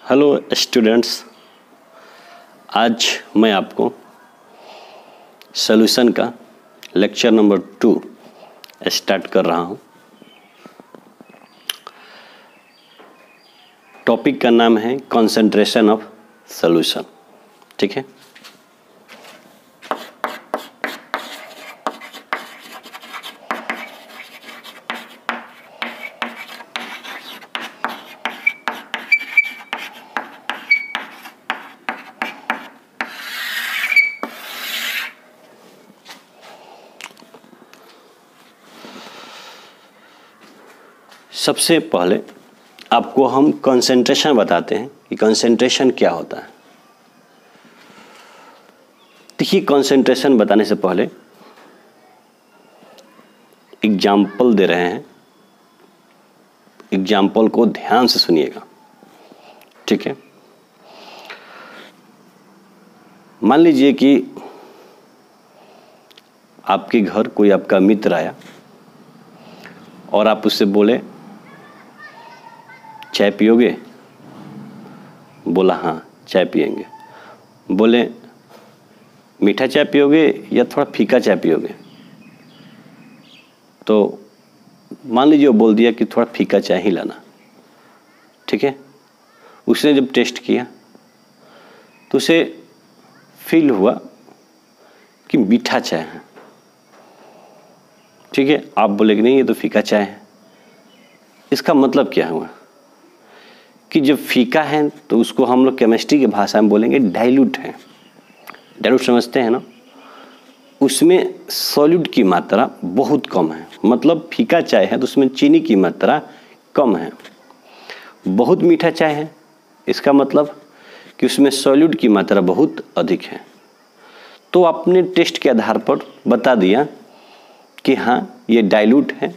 Hello students, आज मैं आपको सॉल्यूशन का लेक्चर नंबर 2 स्टार्ट कर रहा हूँ। टॉपिक का नाम है कंसंट्रेशन ऑफ सॉल्यूशन। ठीक है, सबसे पहले आपको हम कंसंट्रेशन बताते हैं कि कंसंट्रेशन क्या होता है। देखिए, कंसंट्रेशन बताने से पहले एग्जाम्पल दे रहे हैं, एग्जाम्पल को ध्यान से सुनिएगा। ठीक है, मान लीजिए कि आपके घर कोई आपका मित्र आया और आप उससे बोले चाय पियोगे? बोला हाँ चाय पियेंगे। बोले मीठा चाय पियोगे या थोड़ा फीका चाय पियोगे? तो मान लीजिए वो बोल दिया कि थोड़ा फीका चाय ही लाना। ठीक है, उसने जब टेस्ट किया तो उसे फील हुआ कि मीठा चाय है। ठीक है, आप बोले कि नहीं ये तो फीका चाय है। इसका मतलब क्या हुआ कि जब फीका है तो उसको हम लोग केमिस्ट्री की भाषा में बोलेंगे डाइल्यूट है। डाइल्यूट समझते हैं ना? उसमें सॉल्यूट की मात्रा बहुत कम है। मतलब फीका चाय है तो उसमें चीनी की मात्रा कम है। बहुत मीठा चाय है, इसका मतलब कि उसमें सॉल्यूट की मात्रा बहुत अधिक है। तो आपने टेस्ट के आधार पर बता दिया कि हाँ ये डाइल्यूट है,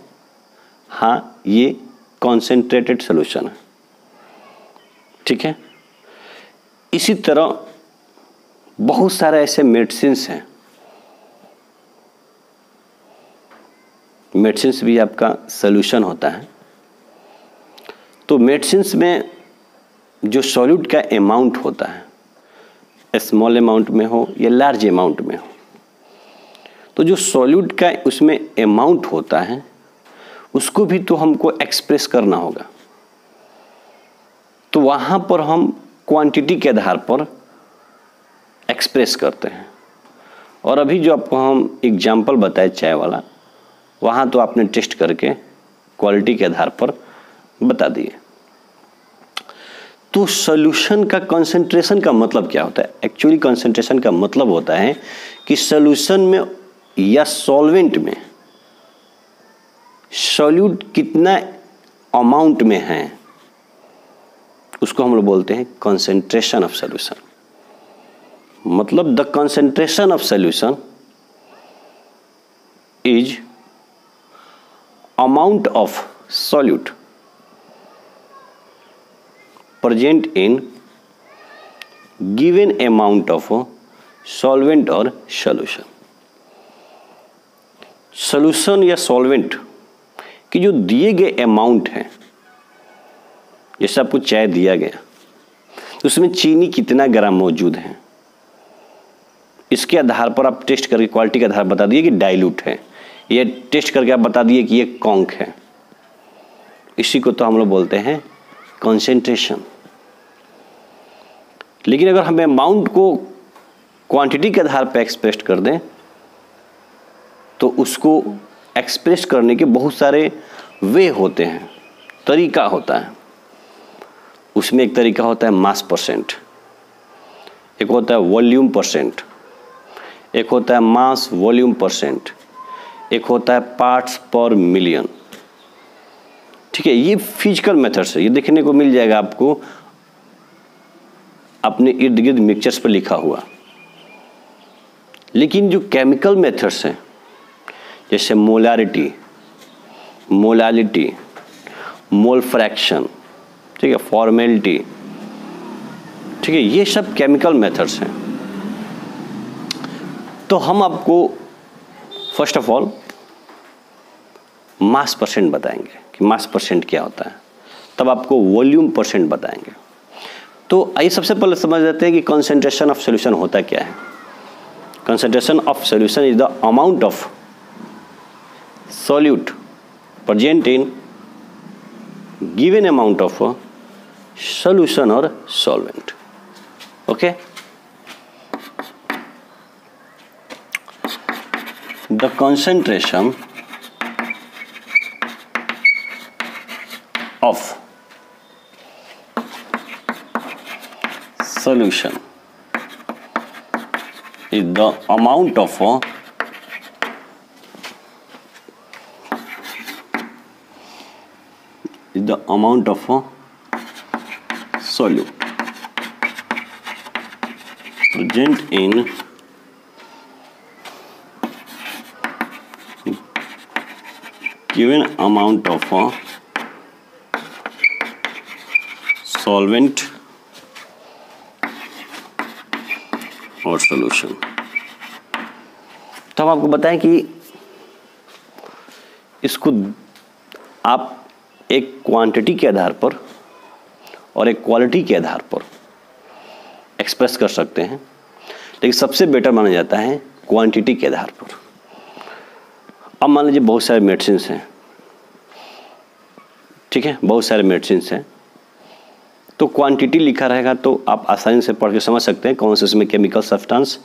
हाँ ये कॉन्सेंट्रेटेड सॉल्यूशन है। ठीक है, इसी तरह बहुत सारे ऐसे मेडिसिन्स हैं। मेडिसिन्स भी आपका सॉल्यूशन होता है। तो मेडिसिन्स में जो सॉल्यूट का अमाउंट होता है, स्मॉल अमाउंट में हो या लार्ज अमाउंट में हो, तो जो सॉल्यूट का उसमें अमाउंट होता है उसको भी तो हमको एक्सप्रेस करना होगा। तो वहाँ पर हम क्वांटिटी के आधार पर एक्सप्रेस करते हैं। और अभी जो आपको हम एग्जाम्पल बताए चाय वाला, वहाँ तो आपने टेस्ट करके क्वालिटी के आधार पर बता दिए। तो सॉल्यूशन का कंसंट्रेशन का मतलब क्या होता है? एक्चुअली कंसंट्रेशन का मतलब होता है कि सॉल्यूशन में या सॉल्वेंट में सॉल्यूट कितना अमाउंट में है, उसको हम लोग बोलते हैं कंसंट्रेशन ऑफ सॉल्यूशन। मतलब the concentration of solution is amount of solute present in given amount of solvent और सॉल्यूशन। सॉल्यूशन या सॉल्वेंट की जो दिए गए अमाउंट है, जैसे आपको चाय दिया गया तो उसमें चीनी कितना ग्राम मौजूद है, इसके आधार पर आप टेस्ट करके क्वालिटी के आधार पर बता दिए कि डाइल्यूट है, या टेस्ट करके आप बता दिए कि ये कॉन्क है। इसी को तो हम लोग बोलते हैं कंसंट्रेशन। लेकिन अगर हम अमाउंट को क्वांटिटी के आधार पर एक्सप्रेस कर दें तो उसको एक्सप्रेस करने के बहुत सारे वे होते हैं, तरीका होता है। उसमें एक तरीका होता है मास परसेंट, एक होता है वॉल्यूम परसेंट, एक होता है मास वॉल्यूम परसेंट, एक होता है पार्ट्स पर मिलियन। ठीक है, ये फिजिकल मेथड्स है। ये देखने को मिल जाएगा आपको अपने इर्द गिर्द मिक्सचर्स पर लिखा हुआ। लेकिन जो केमिकल मेथड्स हैं, जैसे मोलारिटी, मोलालिटी, मोल फ्रैक्शन, ठीक है, फॉर्मेलिटी, ठीक है, ये सब केमिकल मेथड्स हैं। तो हम आपको first of all mass percent बताएंगे कि मास परसेंट क्या होता है, तब आपको वॉल्यूम परसेंट बताएंगे। तो आइए सबसे पहले समझ लेते हैं कि कंसंट्रेशन ऑफ सॉल्यूशन होता क्या है। Concentration of solution is the amount of solute present in given amount of solution or solvent. Okay, the concentration of solution is the amount of solute present in given amount of solvent और solution. तो हम आपको बताएं कि इसको आप एक quantity के आधार पर और एक क्वालिटी के आधार पर एक्सप्रेस कर सकते हैं, लेकिन सबसे बेटर माना जाता है क्वांटिटी के आधार पर। अब मान लीजिए बहुत सारे मेडिसिन हैं, ठीक है, बहुत सारे मेडिसिन हैं, तो क्वांटिटी लिखा रहेगा तो आप आसानी से पढ़ के समझ सकते हैं कौन से इसमें केमिकल सब्सटेंस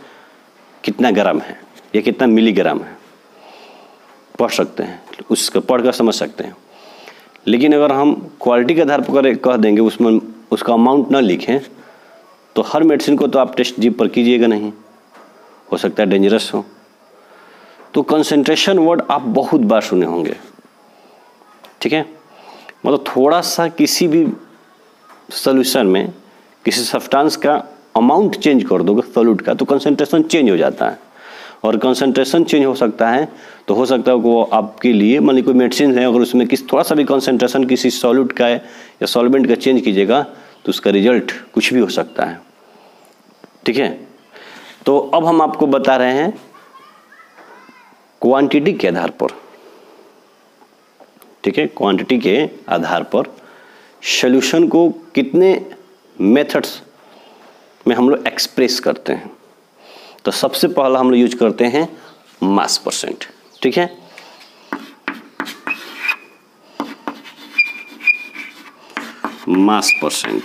कितना ग्राम है या कितना मिलीग्राम है, पढ़ सकते हैं, उसको पढ़ कर समझ सकते हैं। लेकिन अगर हम क्वालिटी के आधार पर कह देंगे, उसमें उसका अमाउंट ना लिखें, तो हर मेडिसिन को तो आप टेस्ट जीप पर कीजिएगा नहीं, हो सकता है डेंजरस हो। तो कंसंट्रेशन वर्ड आप बहुत बार सुने होंगे, ठीक है, मतलब थोड़ा सा किसी भी सॉल्यूशन में किसी सब्सटेंस का अमाउंट चेंज कर दोगे सॉल्यूट का, तो कंसंट्रेशन चेंज हो जाता है। और कंसंट्रेशन चेंज हो सकता है तो हो सकता है वो आपके लिए, मान लीजिए कोई मेडिसिन है, अगर उसमें थोड़ा सा भी कंसंट्रेशन किसी सॉल्यूट का है या सॉल्वेंट का चेंज कीजिएगा तो उसका रिजल्ट कुछ भी हो सकता है, ठीक है। तो अब हम आपको बता रहे हैं क्वांटिटी के आधार पर, ठीक है, क्वांटिटी के आधार पर सॉल्यूशन को कितने मेथड्स में हम लोग एक्सप्रेस करते हैं। तो सबसे पहला हम लोग यूज करते हैं मास परसेंट, ठीक है। मास परसेंट,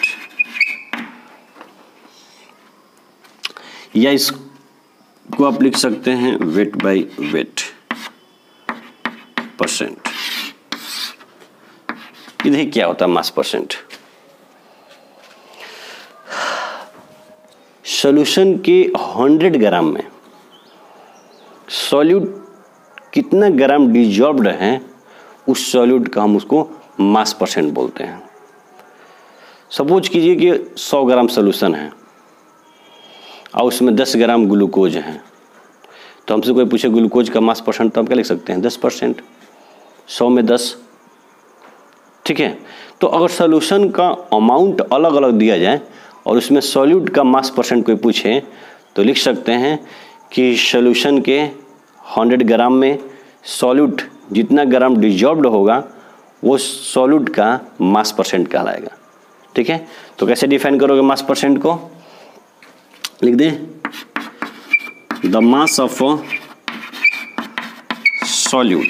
या इसको आप लिख सकते हैं वेट बाय वेट परसेंट। ये देखिए क्या होता है मास परसेंट। सॉल्यूशन के 100 ग्राम में सॉल्यूट कितना ग्राम डिजॉल्व्ड है, उस सॉल्यूट का हम उसको मास परसेंट बोलते हैं। सपोज कीजिए कि 100 ग्राम सॉल्यूशन है और उसमें 10 ग्राम ग्लूकोज है, तो हमसे कोई पूछे ग्लूकोज का मास परसेंट, तो हम क्या लिख सकते हैं 10%, 100 में 10, ठीक है। तो अगर सॉल्यूशन का अमाउंट अलग अलग दिया जाए और उसमें सॉल्यूट का मास परसेंट कोई पूछे, तो लिख सकते हैं कि सॉल्यूशन के 100 ग्राम में सॉल्यूट जितना ग्राम डिजॉल्व्ड होगा वो सॉल्यूट का मास परसेंट कहलाएगा, ठीक है। तो कैसे डिफाइन करोगे मास परसेंट को, लिख दे the mass of solute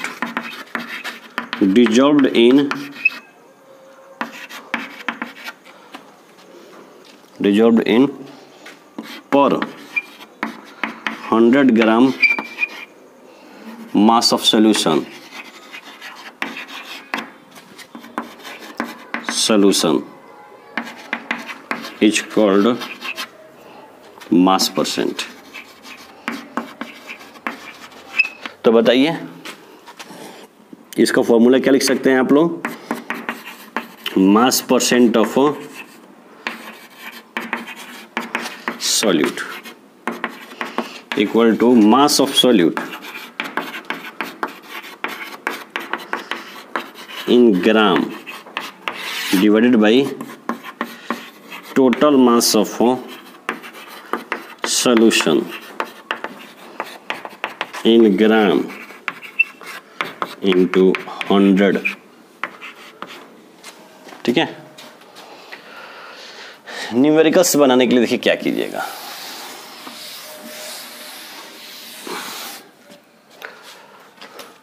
dissolved in per 100 gram mass of solution is called mass percent। तो बताइए इसका फॉर्मूला क्या लिख सकते हैं आप लोग, मास percent of solute equal to mass of solute in gram divided by total mass of solution in gram into 100, ठीक है। न्यूमेरिकल्स बनाने के लिए देखिए क्या कीजिएगा।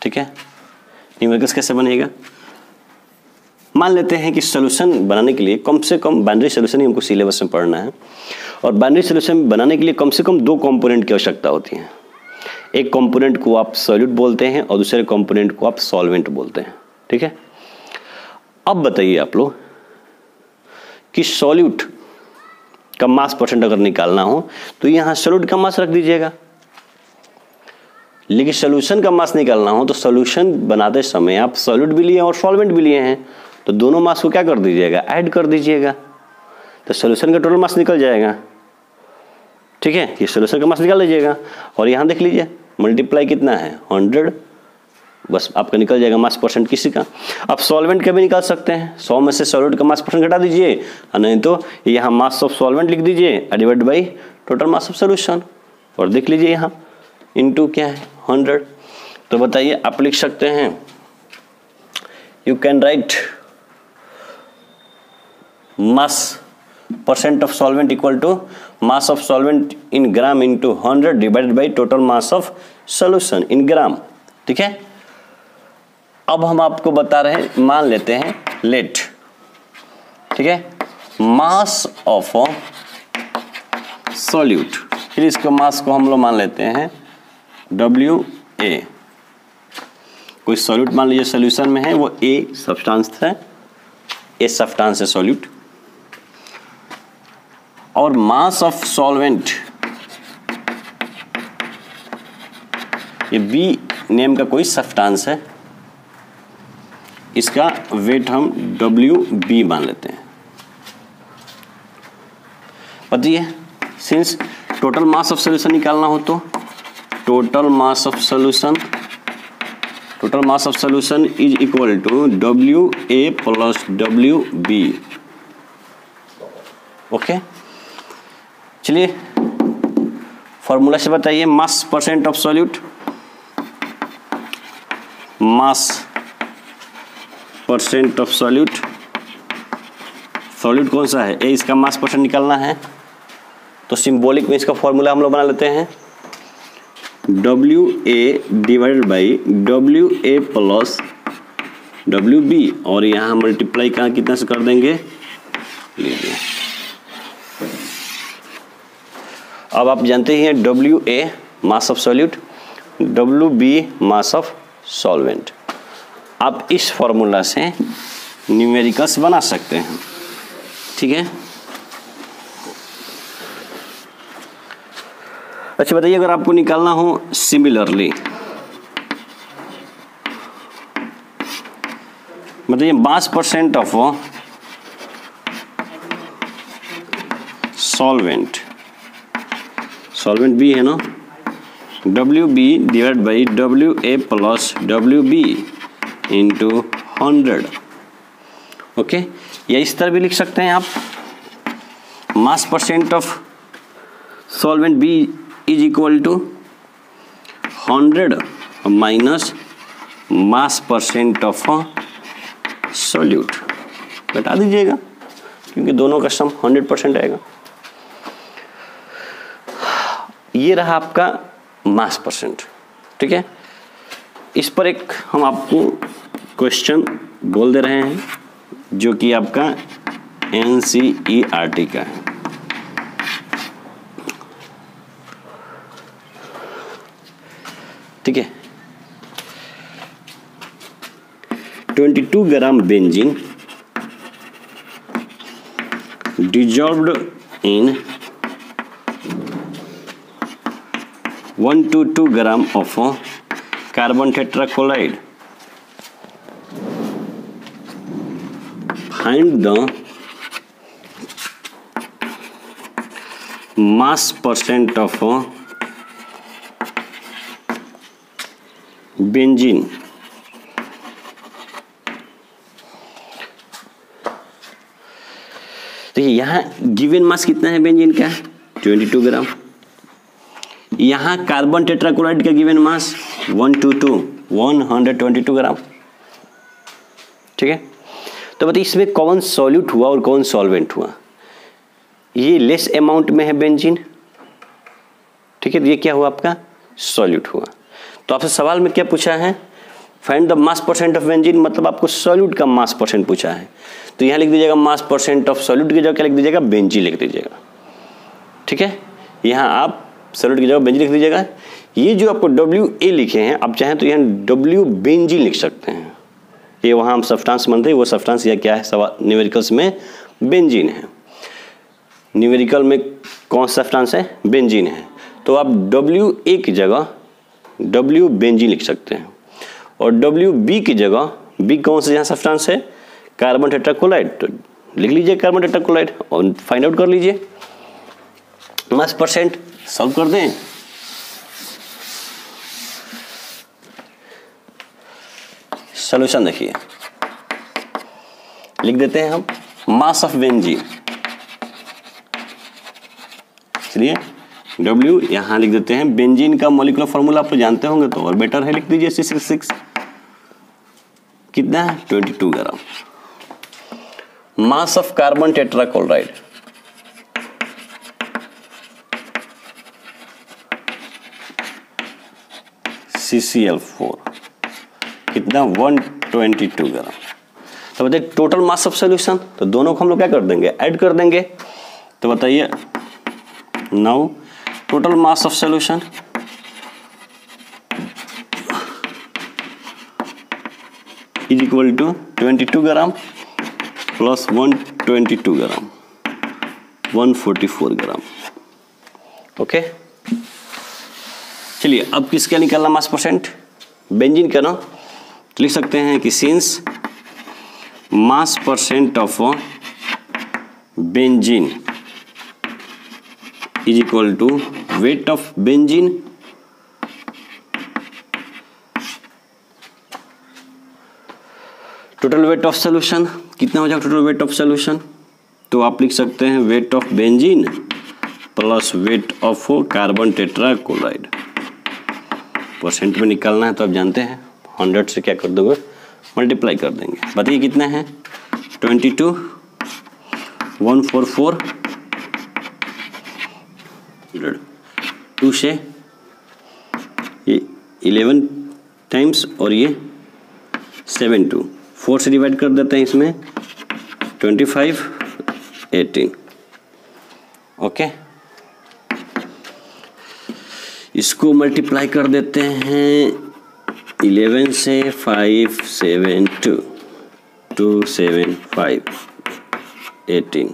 ठीक है, न्यूमेरिकल्स कैसे बनेगा, मान लेते हैं कि सॉल्यूशन बनाने के लिए कम से कम बाइनरी सॉल्यूशन ही हमको सिलेबस में पढ़ना है, और बाइनरी सॉल्यूशन बनाने के लिए कम से कम 2 कंपोनेंट की आवश्यकता होती है। एक कंपोनेंट को आप सॉल्यूट बोलते हैं और दूसरे कंपोनेंट को आप सॉल्वेंट बोलते हैं। ठीक है, अब बताइए आप लोग कि सॉल्यूट का मास परसेंट अगर निकालना हो तो यहाँ सॉल्यूट का मास रख दीजिएगा, लेकिन सॉल्यूशन का मास निकालना हो तो सॉल्यूशन बनाते समय आप सॉल्यूट भी लिए और सॉल्वेंट भी लिए हैं, तो दोनों मास को क्या कर दीजिएगा, ऐड कर दीजिएगा, तो सॉल्यूशन का टोटल मास निकल जाएगा। ठीक है, ये सॉल्यूशन का मास निकाल लीजिएगा और यहाँ देख लीजिए मल्टीप्लाई कितना है 100, बस आपका निकल जाएगा मास परसेंट किसी का। आप सॉल्वेंट का भी निकाल सकते हैं, 100 में से सॉल्वेंट का मास परसेंट घटा दीजिए, और नहीं तो यहाँ मास ऑफ सॉल्वेंट लिख दीजिए divide by total mass of solution, और देख लीजिए यहाँ इनटू क्या है 100। तो बताइए आप लिख सकते हैं, you can write mass percent of solvent equal to mass of solvent in gram into 100 divided by total mass of solution in gram. ठीक है, अब हम आपको बता रहे हैं, मान लेते हैं लेट, ठीक है, मास ऑफ सॉल्यूट, फिर इसको मास को हम लोग मान लेते हैं WA। कोई सॉल्यूट मान लीजिए सॉल्यूशन में है, वो A सब्सटेंस है, A सब्सटेंस है सॉल्यूट, और मास ऑफ सॉल्वेंट ये B नेम का कोई सब्सटेंस है, इसका वेट हम WB मान लेते हैं। बताइए, since total mass of solution निकालना हो तो total mass of solution is equal to WA plus WB। Okay, चलिए फॉर्मूला से बताइए, mass percent of solute, mass percent of solute, solute कौन सा है A, इसका मास परसेंट निकालना है, तो सिंबॉलिक में इसका फॉर्मूला हम लोग बना लेते हैं WA divided by WA plus WB, और यहाँ मल्टीप्लाई का कितना से कर देंगे, लीजिए। अब आप जानते हैं WA mass of solute, WB mass of solvent. आप इस फॉर्मूला से न्यूमेरिकल्स बना सकते हैं। ठीक है, अच्छा बताइए, अगर आपको निकालना हो सिमिलरली, बताइए mass percent of solvent, solvent B है ना, WB divide by WA plus WB into 100। Okay, या इस तरह भी लिख सकते हैं आप, mass percent of solvent B is equal to 100 minus mass percent of solute, घटा दीजिएगा क्योंकि दोनों का सम 100% आएगा। ये रहा आपका मास परसेंट। ठीक है, इस पर एक हम आपको क्वेश्चन बोल दे रहे हैं जो कि आपका NCERT का है। ठीक है, 22 gram benzene dissolved in 1 to 2 gram of carbon tetrachloride. Find the mass percent of benzene. देखिए यहाँ गिवन मास कितना है बेंजीन का, 22 ग्राम। यहाँ कार्बन टेट्राक्लोराइड का गिवन मास 122 ग्राम। ठीक है, तो बताइए इसमें कौन सॉल्यूट हुआ और कौन सॉल्वेंट हुआ। ये लेस अमाउंट में है बेंजीन, ठीक है, तो ये क्या हुआ आपका सॉल्यूट हुआ। तो आपसे सवाल में क्या पूछा है, find the mass percent of benzene, मतलब आपको सॉल्यूट का मास परसेंट पूछा है। तो यहाँ लिख दीजिएगा मास परसेंट ऑफ सॉल्यूट की जगह क्या लिख दीजिएगा, बेंजीन लिख दीजिएगा, ठीक है। यहाँ आप सॉल्यूट की जगह बेंजीन लिख दीजिएगा। ये जो आपको WA लिखे हैं, आप चाहें तो यहाँ W बेंजीन लिख सकते हैं। ये वहाँ हम सब्सटेंस मानते हैं, वो सब्सटेंस या क्या है, सवाल न्यूमेरिकल्स में बेंजीन है। न्यूमेरिकल में कौन सा सब्सटेंस है, बेंजीन है। तो आप WA की जगह W बेंजीन लिख सकते हैं, और WB की जगह B कौन सा यहाँ सब्सटेंस है, कार्बन टेट्राक्लोराइड, तो लिख लीजिए कार्बन टेट्राक्लोराइड और फाइंड आउट कर लीजिए मास परसेंट, सॉल्व कर दें। सॉल्यूशन देखिए, लिख देते हैं हम मास ऑफ बेंजीन, चलिए W यहां लिख देते हैं। बेंजीन का मॉलिक्यूलर फॉर्मूला आप तो जानते होंगे, तो और बेटर है, लिख दीजिए C66 कितना है 22 gram. Mass of carbon tetrachloride CCl4 कितना 122 ग्राम। तो बताइए टोटल मास ऑफ सॉल्यूशन, तो दोनों को हम लोग क्या कर देंगे, ऐड कर देंगे। तो बताइए now total mass of solution is equal to 22 gram plus 122 gram 144 gram. Okay, चलिए अब किसका निकालना मास परसेंट, बेंजीन का ना, तो लिख सकते हैं कि since mass percent of benzene is equal to weight of benzene total weight of solution, कितना हो जाएगा टोटल वेट ऑफ सॉल्यूशन, तो आप लिख सकते हैं wait of benzene plus weight of carbon tetrachloride. Percent में निकालना है तो आप जानते हैं 100 से क्या कर दोगे, मल्टीप्लाई कर देंगे। बताइए कितना है 22 144 2 से ये 11 टाइम्स और ये 7 4 से डिवाइड कर देते हैं, इसमें 25 18। ओके, इसको मल्टीप्लाई कर देते हैं 11 से 5 7 2 2 7 5 18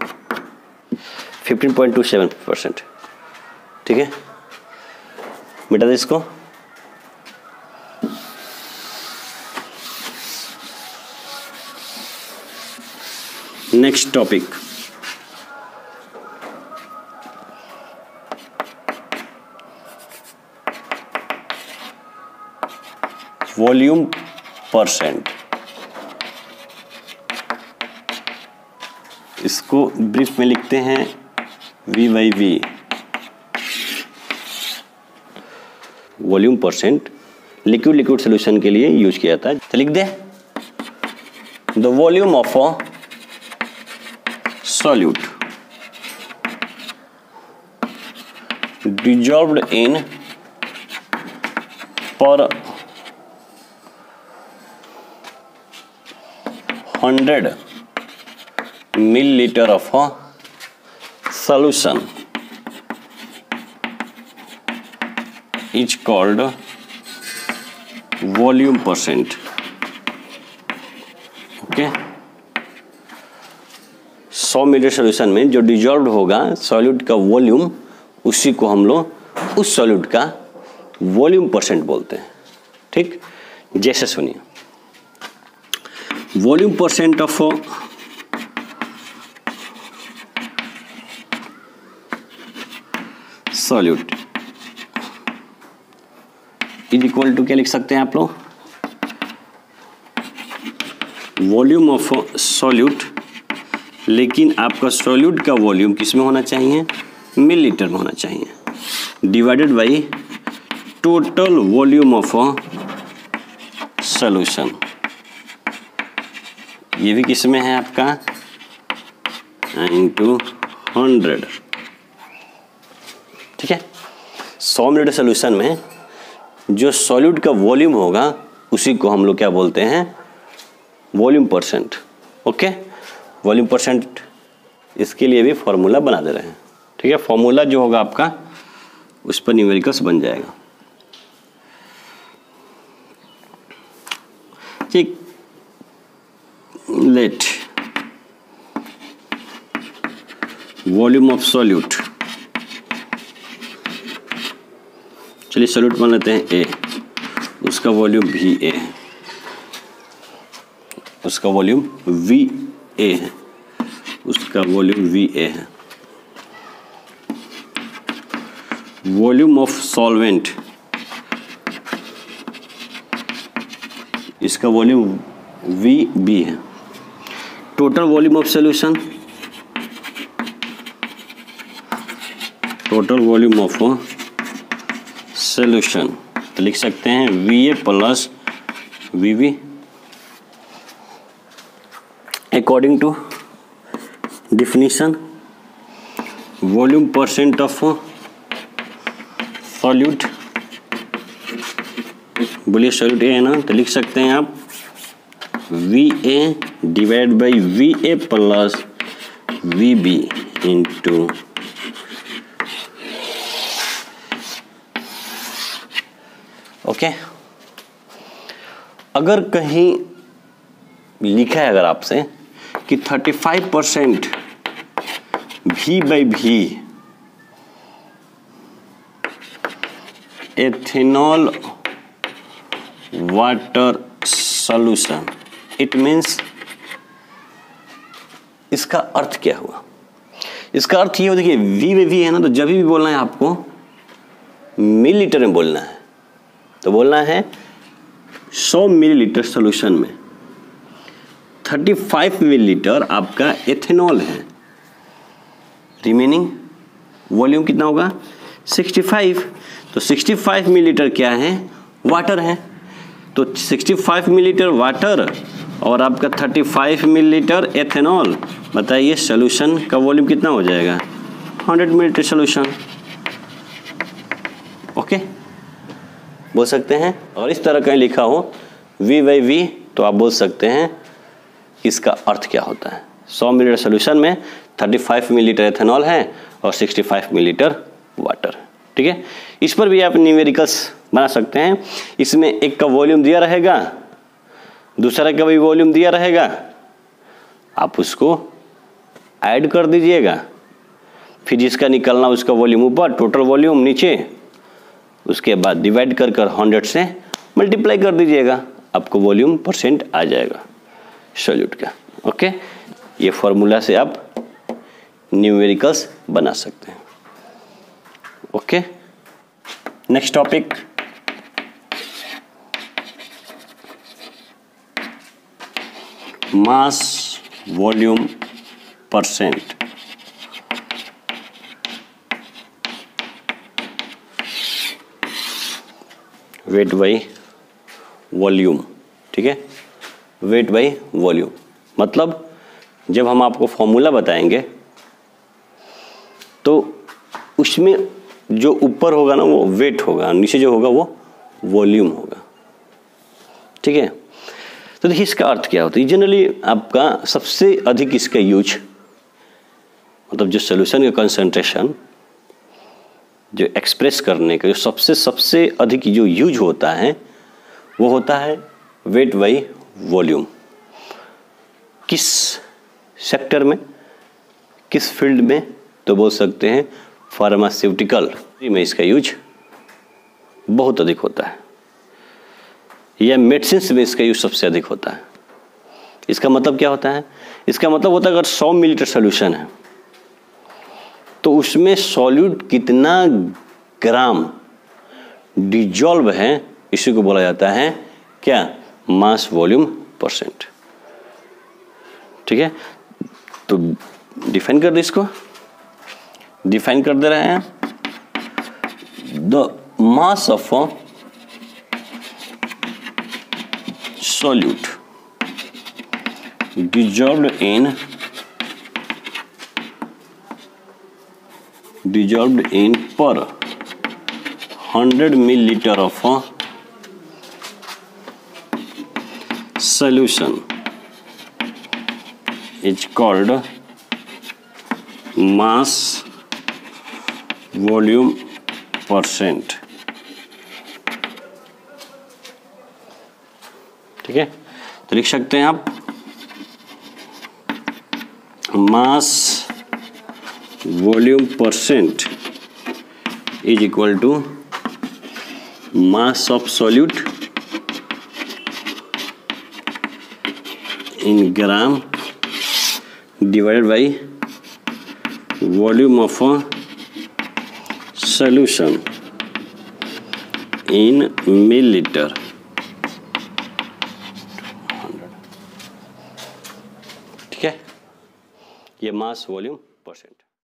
15.27%, ठीक है। मिटा दे इसको। Next topic, volume percent. इसको ब्रीफ में लिखते हैं V/V। Volume percent liquid solution के लिए यूज किया जाता है। तो लिख दे the volume of solute dissolved in per 100 milliliter of solution is called volume percent. Okay, 100 millilitre solution में जो डिजॉल्व होगा सॉल्यूट का वॉल्यूम, उसी को हम लोग उस सॉल्यूट का वॉल्यूम परसेंट बोलते हैं। ठीक, जैसे सुनिए, volume percent of solute is equal to क्या लिख सकते हैं आप लोग, वॉल्यूम ऑफ सॉल्यूट, लेकिन आपका सॉल्यूट का वॉल्यूम किस में होना चाहिए, मिलीलीटर में होना चाहिए, divided by total volume of solution. ये भी किस में है आपका, इनटू 100, ठीक है। 100 मिलीलीटर सोल्यूशन में जो सॉल्यूट का वॉल्यूम होगा उसी को हम लोग क्या बोलते हैं, volume percent. Okay, volume percent, इसके लिए भी फॉर्मूला बना दे रहे हैं, ठीक है। फॉर्मूला जो होगा आपका उस पर न्यूमेरिकल्स बन जाएगा, ठीक। लेट वॉल्यूम ऑफ सॉल्यूट, चलिए सॉल्यूट मान लेते हैं ए, उसका वॉल्यूम भी ए है, उसका वॉल्यूम वी ए है, उसका वॉल्यूम वी ए है। वॉल्यूम ऑफ सॉल्वेंट, इसका वॉल्यूम वी बी है। Total volume of solution, total volume of solution तो लिख सकते हैं V A plus V B. According to definition, volume percent of solute, बोलिए सॉल्यूट ए है ना, तो लिख सकते हैं आप V A divide by V A plus V B into okay. अगर कहीं लिखा है अगर आपसे कि 35% V by V ethanol water solution, it means इसका अर्थ क्या हुआ? इसका अर्थ ये हो, देखिए V बाई भी है ना, तो जब भी बोलना है आपको मिलीलीटर में बोलना है, तो बोलना है 100 मिलीलीटर सॉल्यूशन में 35 मिलीलीटर आपका एथेनॉल है, रिमेनिंग वॉल्यूम कितना होगा 65। तो 65 मिलीलीटर क्या है, वाटर है, तो 65 मिलीलीटर वाटर और आपका 35 मिलीलीटर एथेनॉल, बताइए सॉल्यूशन का वॉल्यूम कितना हो जाएगा, 100 मिलीलीटर सॉल्यूशन। ओके, बोल सकते हैं। और इस तरह कहीं लिखा हो V बाई V, तो आप बोल सकते हैं इसका अर्थ क्या होता है। 100 मिलीलीटर सॉल्यूशन में 35 मिलीलीटर एथेनॉल है और 65 मिलीलीटर वाटर, ठीक है। इस पर भी आप न्यूमेरिकल्स बना सकते हैं। इसमें एक का वॉल्यूम दिया रहेगा, दूसरा का भी वॉल्यूम दिया रहेगा, आप उसको ऐड कर दीजिएगा, फिर जिसका निकलना उसका वॉल्यूम ऊपर, टोटल वॉल्यूम नीचे, उसके बाद डिवाइड कर 100 से मल्टीप्लाई कर दीजिएगा, आपको वॉल्यूम परसेंट आ जाएगा सॉल्यूट का। ओके, ये फॉर्मूला से आप न्यूमेरिकल्स बना सकते हैं। Okay, next topic, mass volume percent. Weight by volume, ठीक है, वेट बाई वॉल्यूम मतलब जब हम आपको फॉर्मूला बताएंगे तो उसमें जो ऊपर होगा ना वो वेट होगा, नीचे जो होगा वो वॉल्यूम होगा, ठीक है। तो देखिए इसका अर्थ क्या होता है, जनरली आपका सबसे अधिक इसका यूज, मतलब जो सॉल्यूशन का कंसंट्रेशन जो एक्सप्रेस करने का जो सबसे अधिक जो यूज होता है वो होता है वेट बाई वॉल्यूम। किस सेक्टर में, किस फील्ड में, तो बोल सकते हैं फार्मास्यूटिकल में इसका यूज बहुत अधिक होता है, या मेडिसिन में इसका यूज सबसे अधिक होता है। इसका मतलब क्या होता है, इसका मतलब होता है अगर 100 मिलीलीटर सॉल्यूशन है तो उसमें सॉल्यूट कितना ग्राम डिजॉल्व है, इसी को बोला जाता है क्या, मास वॉल्यूम परसेंट, ठीक है। तो डिफाइन कर दे, इसको डिफाइन कर दे रहे हैं, the mass of solute dissolved in dissolved in per 100 milliliter of a solution is called mass volume percent। ठीक है, तो लिख सकते हैं आप mass volume percent is equal to mass of solute in gram divided by volume of a solution in millilitre. ठीक है, ये मास वॉल्यूम परसेंट।